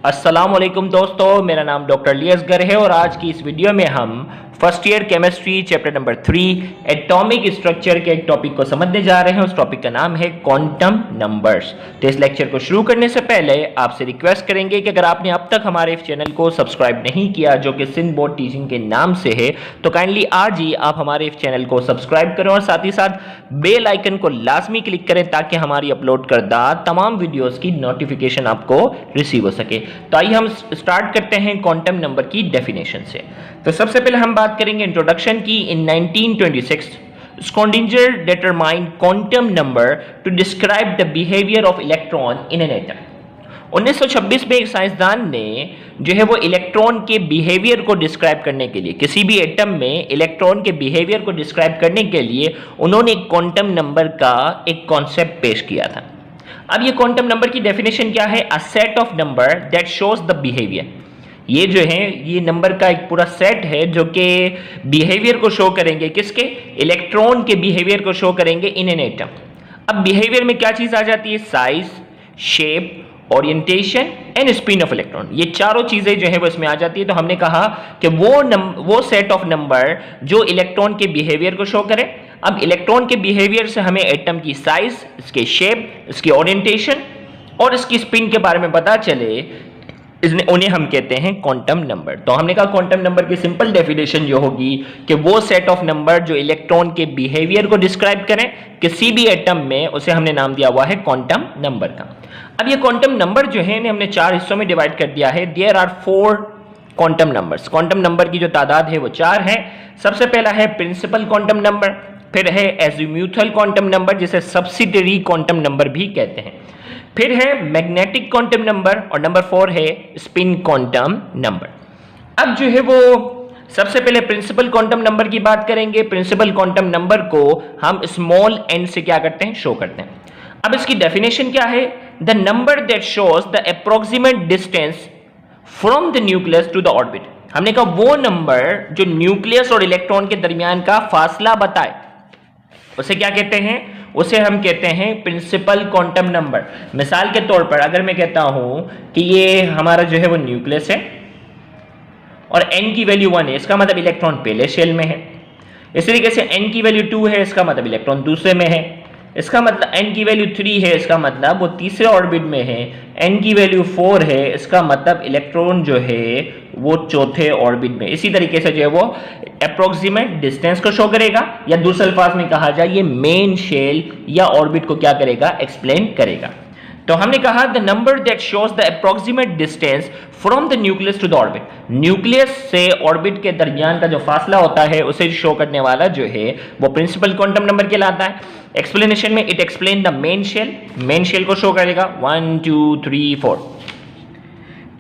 अस्सलामुअलैकुम दोस्तों, मेरा नाम डॉक्टर लियसगर है और आज की इस वीडियो में हम first year chemistry chapter number 3 atomic structure के एक टॉपिक को समझने जा रहे हैं। उस टॉपिक का नाम है क्वांटम नंबर्स। तो इस लेक्चर को शुरू करने से पहले आपसे रिक्वेस्ट करेंगे कि अगर आपने अब तक हमारे इस चैनल को सब्सक्राइब नहीं किया, जो कि सिंध बोर्ड टीचिंग के नाम से है, तो काइंडली आज ही आप हमारे इस चैनल को सब्सक्राइब करें और साथ ही साथ बेल आइकन को लाजमी क्लिक करें ताकि हमारी अपलोड करदा तमाम वीडियोस की नोटिफिकेशन आपको रिसीव हो सके। तो आइए हम स्टार्ट करते हैं क्वांटम नंबर की डेफिनेशन से। तो सबसे पहले हम बात करेंगे इंट्रोडक्शन की। इन 1926 Schrödinger determined quantum number to describe the behavior of electron in an atom। 1926 में एक साइंसदान ने जो है वो इलेक्ट्रॉन के बिहेवियर को डिस्क्राइब करने के लिए, किसी भी एटम में इलेक्ट्रॉन के बिहेवियर को डिस्क्राइब करने के लिए उन्होंने क्वांटम नंबर का एक कॉन्सेप्ट पेश किया था। अब ये क्वांटम नंबर की डेफिनेशन क्या है? A set of number that shows the behaviour. ये जो है ये नंबर का एक पूरा सेट है जो कि बिहेवियर को शो करेंगे, किसके? इलेक्ट्रॉन के बिहेवियर को शो करेंगे इन एन एटम। अब बिहेवियर में क्या चीज आ जाती है? Size, shape, orientation and spin of electron. ये चारों चीजें जो है वो इसमें आ जाती है। तो हमने कहा कि वो सेट ऑफ नंबर जो इलेक्ट्रॉन के बिहेवियर को शो करे। अब इलेक्ट्रॉन के बिहेवियर से हमें एटम की साइज, इसके शेप, इसकी ओरिएंटेशन और इसकी स्पिन के बारे में पता चले, उन्हें हम कहते हैं क्वांटम नंबर। तो हमने कहा क्वांटम नंबर की सिंपल डेफिनेशन जो होगी कि वो सेट ऑफ नंबर जो इलेक्ट्रॉन के बिहेवियर को डिस्क्राइब करें किसी भी एटम में, उसे हमने नाम दिया हुआ है क्वांटम नंबर का। अब ये क्वांटम नंबर जो है हमने 4 हिस्सों में डिवाइड कर दिया है। There are 4 quantum numbers. Quantum number की जो तादाद है वो 4 है। सबसे पहला है प्रिंसिपल क्वांटम नंबर, फिर है एजीम्यूथल क्वांटम नंबर जिसे सब्सिडियरी क्वांटम नंबर भी कहते हैं, फिर है मैग्नेटिक क्वांटम नंबर और नंबर 4 है स्पिन क्वांटम नंबर। अब जो है वो सबसे पहले प्रिंसिपल क्वांटम नंबर की बात करेंगे। प्रिंसिपल क्वांटम नंबर को हम स्मॉल एन से क्या करते हैं? शो करते हैं। अब इसकी डेफिनेशन क्या है? The number that shows the approximate distance from the nucleus to the orbit. हमने कहा वो नंबर जो न्यूक्लियस और इलेक्ट्रॉन के दरमियान का फासला बताए उसे क्या कहते हैं? उसे हम कहते हैं प्रिंसिपल क्वांटम नंबर। मिसाल के तौर पर अगर मैं कहता हूं कि ये हमारा जो है वो न्यूक्लियस है और n की वैल्यू 1 है, इसका मतलब इलेक्ट्रॉन पहले शेल में है। इस तरीके से n की वैल्यू 2 है, इसका मतलब इलेक्ट्रॉन दूसरे में है। इसका मतलब n की वैल्यू 3 है, इसका मतलब वो तीसरे ऑर्बिट में है। n की वैल्यू 4 है, इसका मतलब इलेक्ट्रॉन जो है वो चौथे ऑर्बिट में। इसी तरीके से जो है वो अप्रोक्सीमेट डिस्टेंस को शो करेगा, या दूसरे अल्फाज में कहा जाए ये मेन शेल या ऑर्बिट को क्या करेगा? एक्सप्लेन करेगा। तो हमने कहा the number that shows the approximate distance from the nucleus to the orbit. Nucleus से ऑर्बिट के दरमियान का जो फासला होता है उसे शो करने वाला जो है वो प्रिंसिपल क्वांटम नंबर कहलाता है। एक्सप्लेनेशन में it explain the main shell, main shell को शो करेगा 1 2 3 4।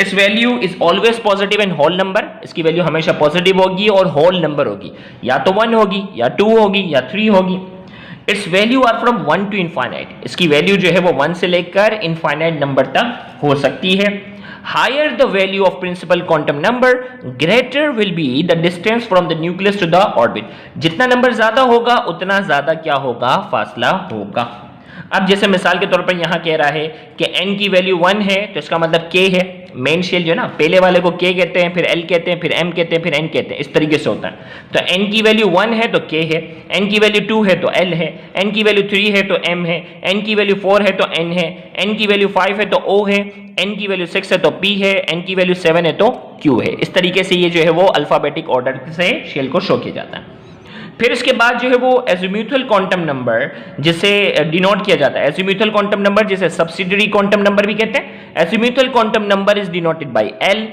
इस value is always positive and whole number. इसकी वैल्यू हमेशा पॉजिटिव होगी और होल नंबर होगी, या तो 1 होगी या 2 होगी या 3 होगी। Its value are from 1 to infinite. इसकी वैल्यू जो है वो 1 से लेकर इनफाइनाइट नंबर तक हो सकती है। Higher the value of principal quantum number greater will be the distance from the nucleus to the orbit. जितना नंबर ज्यादा होगा उतना ज्यादा क्या होगा? फासला होगा। अब जैसे मिसाल के तौर पर यहां कह रहा है कि n की वैल्यू 1 है, तो इसका मतलब k है। मेन शेल जो है ना, पहले वाले को k कहते हैं, फिर l कहते हैं, फिर m कहते हैं, फिर n कहते हैं, इस तरीके से होता है। तो n की वैल्यू 1 है तो k है, n की वैल्यू 2 है तो l है, n की वैल्यू 3 है तो m है, n की वैल्यू 4 है तो n है, n की वैल्यू 5 है तो o है, n की वैल्यू 6 है तो p है, n की वैल्यू 7 है तो q है। इस तरीके से ये जो है वो अल्फाबेटिक ऑर्डर से शेल को शो किया जाता है। फिर इसके बाद जो है वो एजीम्यूथल क्वांटम नंबर जिसे डिनोट किया जाता है। एजीम्यूथल क्वांटम नंबर जिसे सब्सिडियरी क्वांटम नंबर भी कहते हैं। Azimuthal quantum number is denoted by L.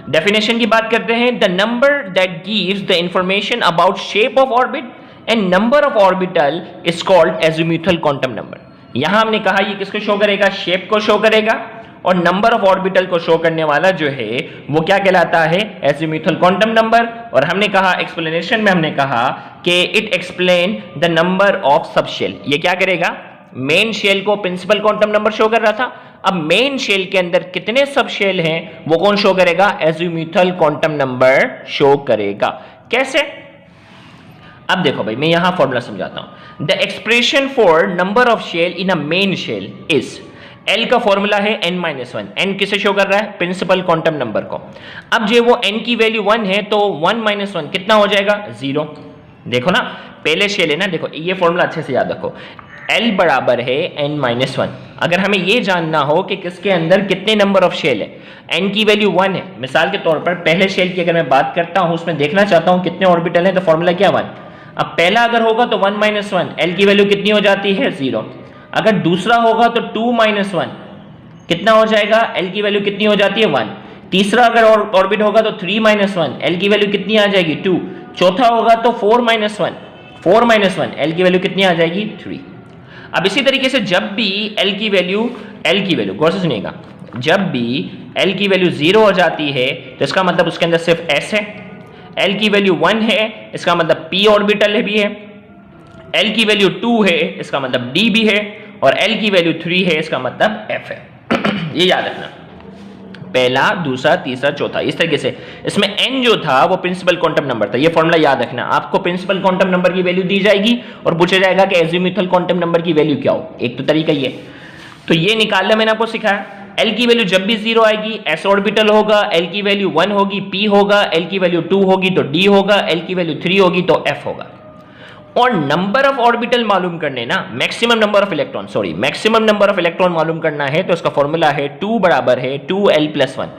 Definition की बात करते हैं, the number that gives the information about shape of orbit and number of orbital is called azimuthal quantum number. यहां हमने कहा ये किसको शो करेगा? शेप को शो करेगा, और नंबर ऑफ ऑर्बिटल को शो करने वाला जो है वो क्या कहलाता है? Azimuthal quantum number. और हमने कहा एक्सप्लेनेशन में हमने कहा कि it explain the number of subshell. ये क्या करेगा? मेन शेल को प्रिंसिपल क्वांटम नंबर शो कर रहा था, अब मेन शेल के अंदर कितने सबशेल हैं वो कौन शो करेगा? एजीम्यूथल क्वांटम नंबर शो करेगा। कैसे? अब देखो भाई, मैं यहां फॉर्मूला समझाता हूं। The expression for number of shell in a main shell is L का फॉर्मूला है n-1, n किसे शो कर रहा है? प्रिंसिपल क्वांटम नंबर को। अब जो वो n की वैल्यू 1 है तो 1 - 1 कितना हो जाएगा? 0। देखो ना, पहले शेल है ना, देखो ये फॉर्मूला अच्छे से याद रखो, L बराबर है n-1। अगर हमें ये जानना हो कि किसके अंदर कितने नंबर ऑफ शेल है, n की वैल्यू 1 है, मिसाल के तौर पर पहले शेल की अगर मैं बात करता हूं, उसमें देखना चाहता हूं कितने ऑर्बिटल हैं, तो फॉर्मूला क्या? 1। अब पहला अगर होगा तो 1 - 1, L की वैल्यू कितनी हो जाती है? 0। अगर दूसरा होगा तो 2 - 1 कितना हो जाएगा? L की वैल्यू कितनी हो जाती है? 1। तीसरा अगर ऑर्बिट होगा तो 3 - 1, L की वैल्यू कितनी आ जाएगी? 2। चौथा होगा तो 4 - 1, L की वैल्यू कितनी आ जाएगी? 3। अब इसी तरीके से जब भी L की वैल्यू गौर से सुनिएगा, जब भी L की वैल्यू 0 हो जाती है तो इसका मतलब उसके अंदर सिर्फ S है। L की वैल्यू 1 है, इसका मतलब p ऑर्बिटल भी है। L की वैल्यू 2 है, इसका मतलब d भी है। और L की वैल्यू 3 है, इसका मतलब f है। ये याद रखना, पहला, दूसरा, तीसरा, चौथा, इस तरीके से। इसमें n जो था वो प्रिंसिपल क्वांटम नंबर था। ये फॉर्मूला याद रखना, आपको प्रिंसिपल क्वांटम नंबर की वैल्यू दी जाएगी और पूछा जाएगा कि एजीमुथल क्वांटम नंबर की वैल्यू क्या हो। एक तो तरीका ये, तो ये निकालना मैंने आपको सिखाया। L की वैल्यू जब भी 0 आएगी s ऑर्बिटल होगा, L की वैल्यू 1 होगी p होगा, L की वैल्यू 2 होगी तो d होगा, L की वैल्यू 3 होगी तो f होगा। और नंबर ऑफ ऑर्बिटल मालूम करने ना, मैक्सिमम नंबर ऑफ इलेक्ट्रॉन मालूम करना है तो इसका फॉर्मूला है 2 बराबर है 2l+1।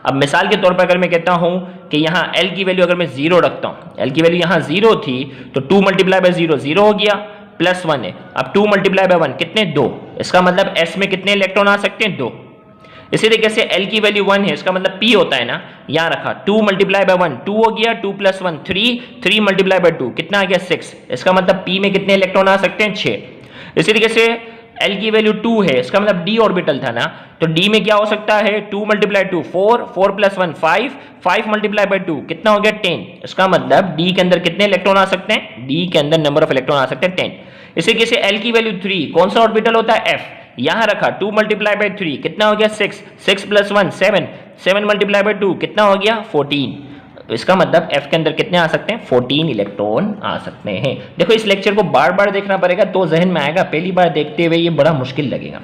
अब मिसाल के तौर पर अगर मैं कहता हूं कि यहां L की वैल्यू अगर मैं 0 रखता हूं, L की वैल्यू यहां 0 थी तो 2 × 0 0 हो गया, +1 है। अब 2 × 1 कितने? 2। इसका मतलब S में कितने इलेक्ट्रॉन आ सकते हैं? 2। इसी तरीके से L की वैल्यू 1 है, इसका मतलब P होता है ना, यहां रखा 2 × 1 2 हो गया, 2 + 1 3, 3 × 2 कितना आ गया? 6। इसका मतलब P में कितने इलेक्ट्रॉन आ सकते हैं? 6। इसी तरीके से L की वैल्यू 2 है, इसका मतलब D ऑर्बिटल था ना, तो D में क्या हो सकता है? 2 × 2 4, 4 + 1 5, 5 × 2 कितना हो गया? 10। इसका मतलब D के अंदर कितने इलेक्ट्रॉन आ सकते हैं? D के अंदर नंबर ऑफ इलेक्ट्रॉन आ सकते हैं 10। इसी तरीके से L की वैल्यू 3, कौन सा ऑर्बिटल होता है? F। यहां रखा 2 × 3 कितना हो गया? 6, 6 + 1 7, 7 × 2 कितना हो गया? 14। तो इसका मतलब F के अंदर कितने आ सकते हैं? 14 इलेक्ट्रॉन आ सकते हैं। देखो इस लेक्चर को बार बार देखना पड़ेगा तो जहन में आएगा, पहली बार देखते हुए ये बड़ा मुश्किल लगेगा।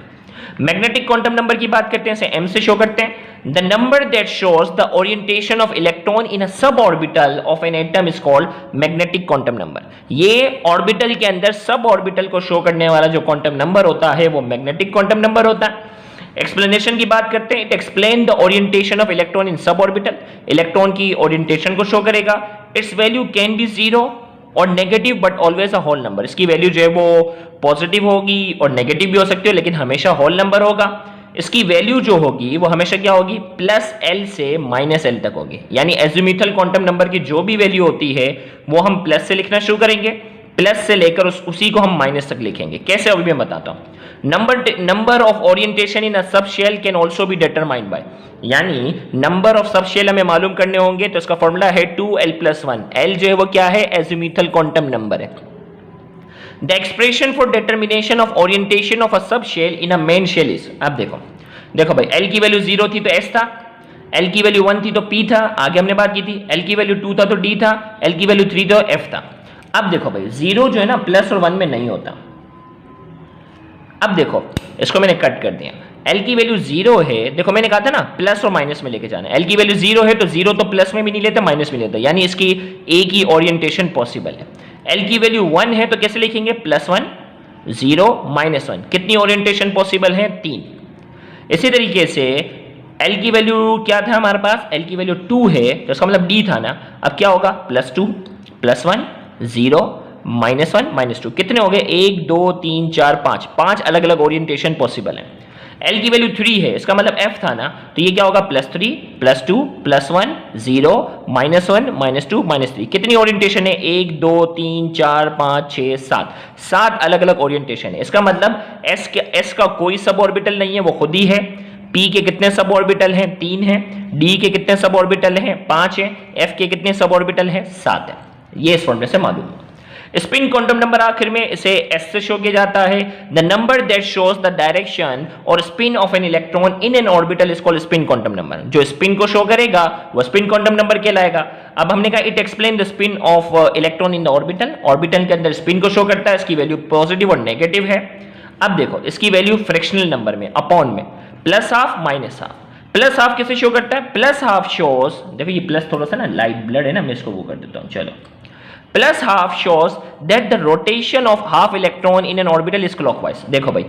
मैग्नेटिक क्वांटम नंबर की बात करते हैं, इसे m से शो करते हैं। The number that shows the orientation of electron in a sub orbital of an atom is called magnetic quantum number. ये ऑर्बिटल के अंदर सब ऑर्बिटल को शो करने वाला जो क्वांटम नंबर होता है वो मैग्नेटिक क्वांटम नंबर होता है। एक्सप्लेनेशन की बात करते हैं, it explain the orientation of electron in sub orbital. Electron की ओरिएंटेशन को शो करेगा। इट्स वैल्यू कैन बी 0 और negative but always a whole number. इसकी वैल्यू जो है वो पॉजिटिव होगी और नेगेटिव भी हो सकती है, लेकिन हमेशा होल नंबर होगा। इसकी वैल्यू जो होगी वो हमेशा क्या होगी? +L से -L तक होगी। यानी एजीमुथल क्वांटम नंबर की जो भी वैल्यू होती है वो हम प्लस से लिखना शुरू करेंगे, प्लस से लेकर उसी को हम माइनस तक लिखेंगे। कैसे अभी मैं बताता हूं। Number of orientation in a sub shell can also be determined by, यानी नंबर ऑफ सब शेल हमें मालूम करने होंगे तो इसका फॉर्मूला है 2l+1। L जो है वो क्या है? एजीमुथल क्वांटम नंबर है। The expression for determination of orientation of a sub shell in a main shell is, अब देखो भाई, L की वैल्यू 0 थी तो S था, L की वैल्यू 1 थी तो P था, आगे हमने बात की थी। L की वैल्यू 2 था तो D था, L की वैल्यू 3 तो F था। अब देखो भाई 0 जो है ना प्लस और 1 में नहीं होता। अब देखो इसको मैंने कट कर दिया, L की वैल्यू 0 है, देखो मैंने कहा था ना प्लस और माइनस में लेके जाना है। L की वैल्यू 0 है तो 0 तो प्लस में भी नहीं लेता, माइनस में लेता, यानी इसकी एक ही ओरिएंटेशन पॉसिबल है। L की वैल्यू 1 है तो कैसे लिखेंगे? +1 0 -1, कितनी ओरिएंटेशन पॉसिबल है? 3। इसी तरीके से L की वैल्यू क्या था हमारे पास? L की वैल्यू 2 है तो इसका मतलब D था ना, अब क्या होगा? +2 +1 0 -1 -2, कितने हो गए? 1 2 3 4 5, 5 अलग अलग ओरिएंटेशन पॉसिबल है। L की वैल्यू 3 है, इसका मतलब F था ना, तो ये क्या होगा? +3 +2 +1 0 -1 -2 -3, कितनी ओरिएंटेशन है? 1 2 3 4 5 6 7, 7 अलग अलग ओरिएंटेशन है। इसका मतलब S का कोई सब ऑर्बिटल नहीं है, वो खुद ही है। P के कितने सब ऑर्बिटल हैं? 3 हैं। D के कितने सब ऑर्बिटल हैं? 5 हैं। F के कितने सब ऑर्बिटल हैं? 7 है। ये इस फॉर्मूले से मालूम है। स्पिन क्वांटम नंबर आखिर में इसे S से शो किया जाता है। The number that shows the direction or spin of an electron in an orbital is called spin quantum number. जो स्पिन को शो करेगा वो स्पिन क्वांटम नंबर कहलाएगा। अब हमने कहा it explain the spin of electron in the orbital. Orbital के अंदर स्पिन को शो करता है, इसकी वैल्यू पॉजिटिव और नेगेटिव है। अब देखो इसकी वैल्यू फ्रैक्शनल नंबर में अपॉन में plus half minus half. Plus half किसे शो करता है? प्लस हाफ शोज, देखो ये प्लस थोड़ा सा ना लाइट ब्लड है ना, मैं इसको वो कर देता हूं। चलो, plus half shows that the rotation of half electron in an orbital is clockwise. देखो भाई,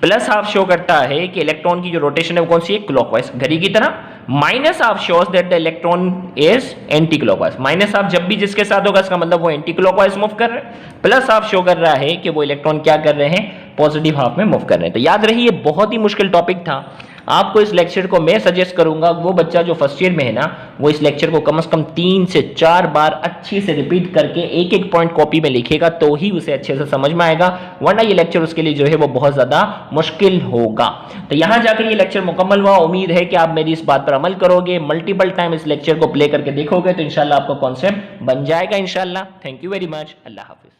प्लस हाफ शो करता है कि इलेक्ट्रॉन की जो रोटेशन है वो कौन सी है? क्लॉकवाइज, घड़ी की तरह। Minus half shows that the electron is anti clockwise. Minus half जब भी जिसके साथ होगा इसका मतलब वो एंटी क्लॉकवाइज मूव कर रहे हैं। प्लस हाफ शो कर रहा है कि वो इलेक्ट्रॉन क्या कर रहे हैं? पॉजिटिव हाफ में मूव कर रहे हैं। तो याद रही, ये बहुत ही मुश्किल टॉपिक था। आपको इस लेक्चर को मैं सजेस्ट करूंगा, वो बच्चा जो फर्स्ट ईयर में है ना, वो इस लेक्चर को कम से कम 3 से 4 बार अच्छे से रिपीट करके एक एक पॉइंट कॉपी में लिखेगा, तो ही उसे अच्छे से समझ में आएगा, वरना ये लेक्चर उसके लिए जो है वो बहुत ज्यादा मुश्किल होगा। तो यहां जाकर ये लेक्चर मुकम्मल हुआ। उम्मीद है कि आप मेरी इस बात पर अमल करोगे, मल्टीपल टाइम इस लेक्चर को प्ले करके देखोगे, तो इंशाल्लाह आपको कॉन्सेप्ट बन जाएगा इंशाल्लाह। Thank you very much. Allah Hafiz.